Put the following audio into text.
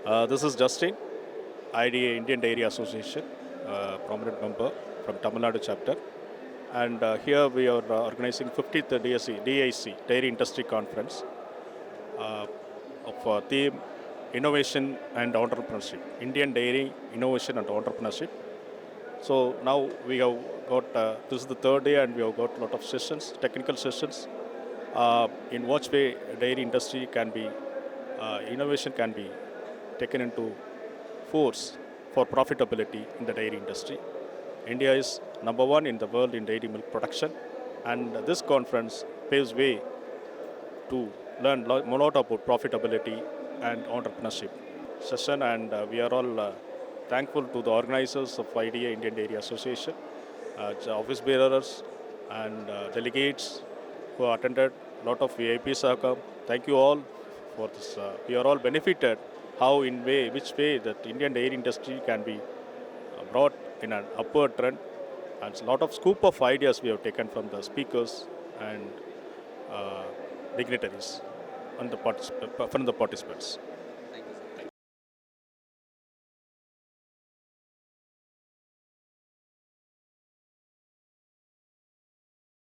This is Justin, IDA Indian Dairy Association, prominent member from Tamil Nadu chapter. And here we are organizing 50th DIC, Dairy Industry Conference, of theme Innovation and Entrepreneurship, Indian Dairy Innovation and Entrepreneurship. So now we have got, this is the third day and we have got a lot of sessions, technical sessions, in which way dairy industry can be, innovation can be taken into force for profitability in the dairy industry. India is number one in the world in dairy milk production, and this conference paves way to learn a lot about profitability and entrepreneurship session. And we are all thankful to the organizers of IDA Indian Dairy Association, the office bearers and delegates who attended. A lot of VIPs have come. Thank you all for this. We are all benefited how which way that Indian dairy industry can be brought in an upward trend, and a lot of scoop of ideas we have taken from the speakers and dignitaries and from the participants.